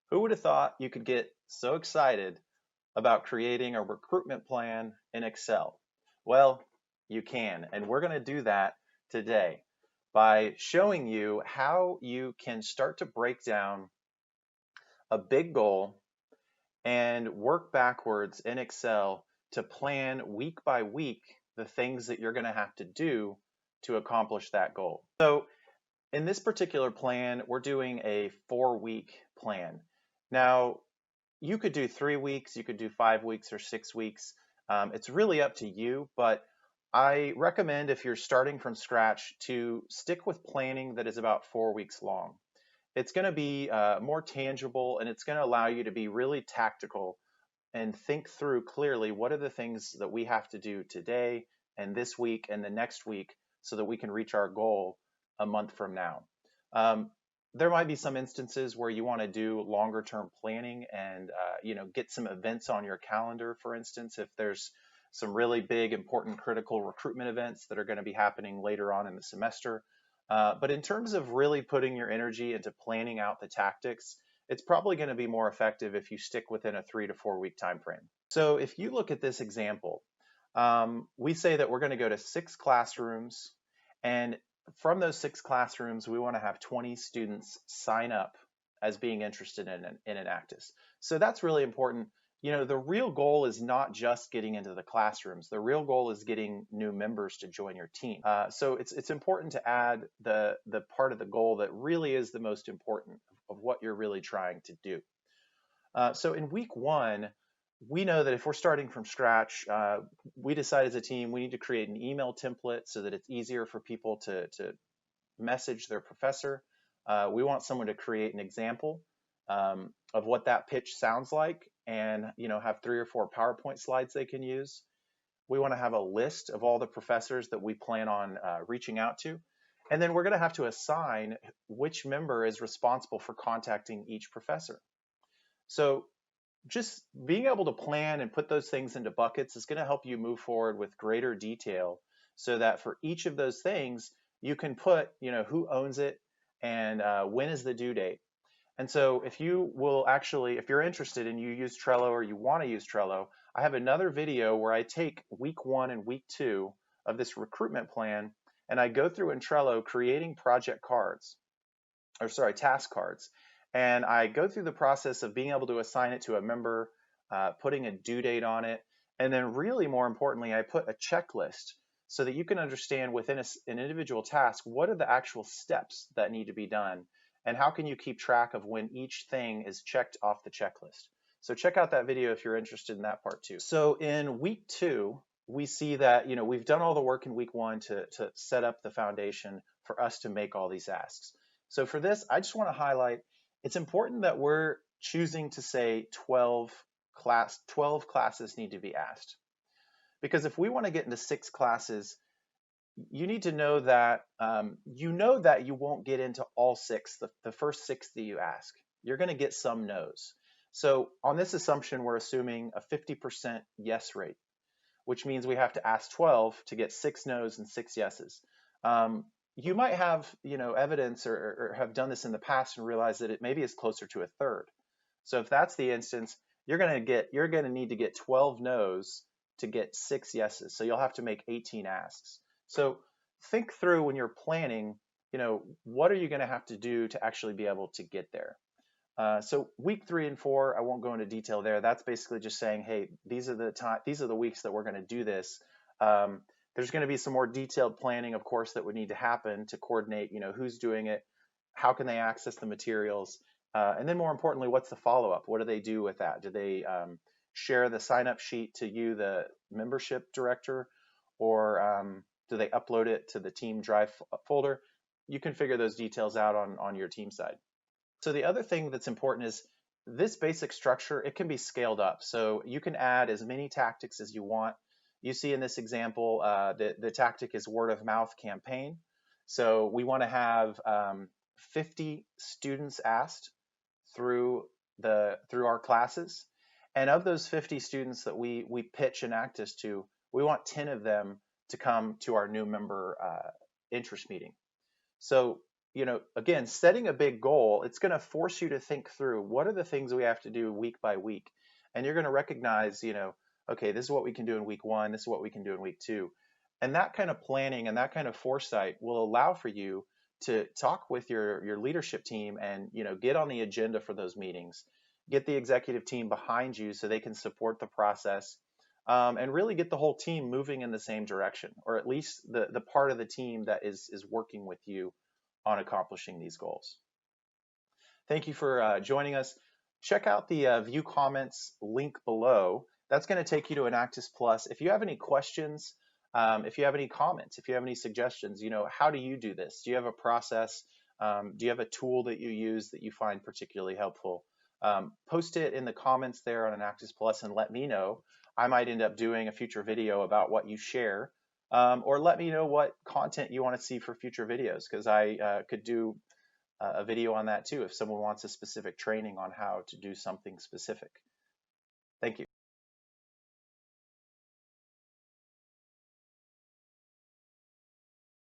Who would have thought you could get so excited about creating a recruitment plan in Excel? Well, you can, and we're going to do that today by showing you how you can start to break down a big goal and work backwards in Excel to plan week by week the things that you're going to have to do to accomplish that goal. So in this particular plan, we're doing a 4-week plan. Now, you could do 3 weeks, you could do 5 weeks or 6 weeks. It's really up to you, but I recommend if you're starting from scratch to stick with planning that is about 4 weeks long. It's going to be more tangible and it's going to allow you to be really tactical and think through clearly what are the things that we have to do today and this week and the next week so that we can reach our goal a month from now. There might be some instances where you want to do longer term planning and get some events on your calendar, for instance, if there's some really big, important, critical recruitment events that are going to be happening later on in the semester. But in terms of really putting your energy into planning out the tactics, it's probably going to be more effective if you stick within a 3 to 4 week time frame. So if you look at this example, we say that we're going to go to 6 classrooms, and from those 6 classrooms, we want to have 20 students sign up as being interested in Enactus. So that's really important. The real goal is not just getting into the classrooms. The real goal is getting new members to join your team. So it's important to add the part of the goal that really is the most important of what you're really trying to do. So in week 1, we know that if we're starting from scratch, we decide as a team we need to create an email template so that it's easier for people to message their professor. We want someone to create an example of what that pitch sounds like and have 3 or 4 PowerPoint slides they can use. We want to have a list of all the professors that we plan on reaching out to. And then we're going to have to assign which member is responsible for contacting each professor. So just being able to plan and put those things into buckets is going to help you move forward with greater detail so that for each of those things, you can put, who owns it and when is the due date. And so if you're interested and you use Trello or you want to use Trello, I have another video where I take week 1 and week 2 of this recruitment plan and I go through in Trello creating task cards. And I go through the process of being able to assign it to a member, putting a due date on it, and then really more importantly, I put a checklist so that you can understand within an individual task, what are the actual steps that need to be done, and how can you keep track of when each thing is checked off the checklist. So check out that video if you're interested in that part too. So in week 2, we see that we've done all the work in week 1 to set up the foundation for us to make all these asks. So for this, I just want to highlight it's important that we're choosing to say 12 classes need to be asked. Because if we want to get into 6 classes, you need to know that you won't get into all 6, the first 6 that you ask. You're going to get some no's. So on this assumption, we're assuming a 50% yes rate, which means we have to ask 12 to get 6 no's and 6 yeses. You might have evidence or have done this in the past and realize that it maybe is closer to a third. So if that's the instance, you're going to need to get 12 no's to get 6 yeses. So you'll have to make 18 asks. So think through when you're planning, what are you going to have to do to actually be able to get there? So week 3 and 4, I won't go into detail there. That's basically just saying, hey, these are the weeks that we're going to do this. There's going to be some more detailed planning, of course, that would need to happen to coordinate, who's doing it, how can they access the materials, and then more importantly, what's the follow-up? What do they do with that? Do they share the sign-up sheet to you, the membership director, or do they upload it to the team drive folder? You can figure those details out on your team side. So the other thing that's important is this basic structure, it can be scaled up. So you can add as many tactics as you want. You see in this example, the tactic is word of mouth campaign. So we want to have 50 students asked through our classes. And of those 50 students that we pitch Enactus to, we want 10 of them to come to our new member interest meeting. So, again, setting a big goal, it's going to force you to think through what are the things we have to do week by week. And you're going to recognize, okay, this is what we can do in week 1, this is what we can do in week 2. And that kind of planning and that kind of foresight will allow for you to talk with your leadership team and, get on the agenda for those meetings. Get the executive team behind you so they can support the process, and really get the whole team moving in the same direction, or at least the part of the team that is working with you on accomplishing these goals. Thank you for joining us. Check out the view comments link below. That's going to take you to Enactus Plus. If you have any questions, if you have any comments, if you have any suggestions, how do you do this? Do you have a process? Do you have a tool that you use that you find particularly helpful? Post it in the comments there on Enactus Plus and let me know. I might end up doing a future video about what you share, or let me know what content you want to see for future videos, because I could do a video on that too if someone wants a specific training on how to do something specific.